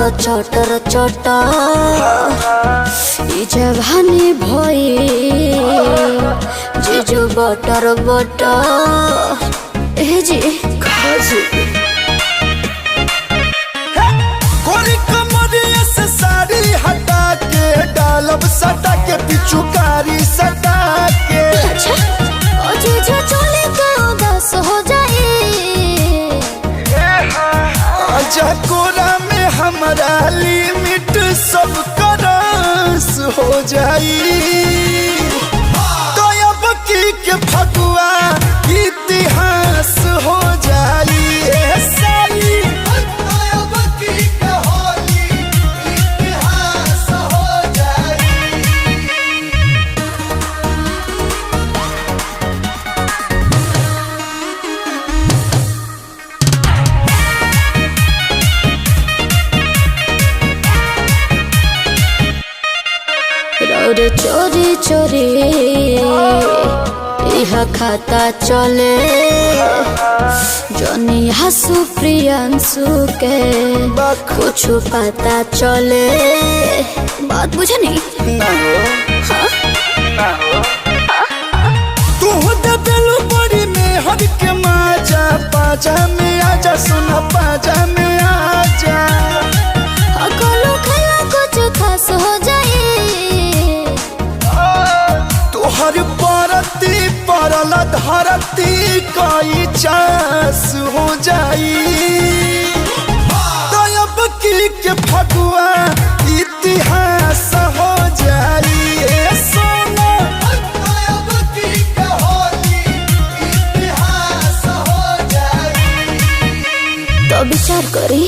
तो चटर चटर ई जवानी भई जीजू बटर बटर ए जी खाजू कोरी कमरिया से साड़ी हटा के डालब सटा के पिचुकारी सटा के। अच्छा ओ जीजू चले तो उदास हो जाए आजा कोरा में हमारा लिमिट सब करस हो जाई। तो अब की फगुआ इतिहास हो जाई साली। अब की होली इतिहास हो जाई। रे चोरी चोरी यह खाता चले जनी हसु प्रियंसु के कुछ पता चले बात बुझे नहीं तू दिलु बड़ी में हर के माजा पाजा में आजा सुना पाजा में आजा। अकलो खला कुछ खास हो जाए तोहर परती परल धरती कई चास हो जाई। तो अब की फगुआ इतिहास हो जाई सोना। अब की होली इतिहास हो जाई। तो विचार करी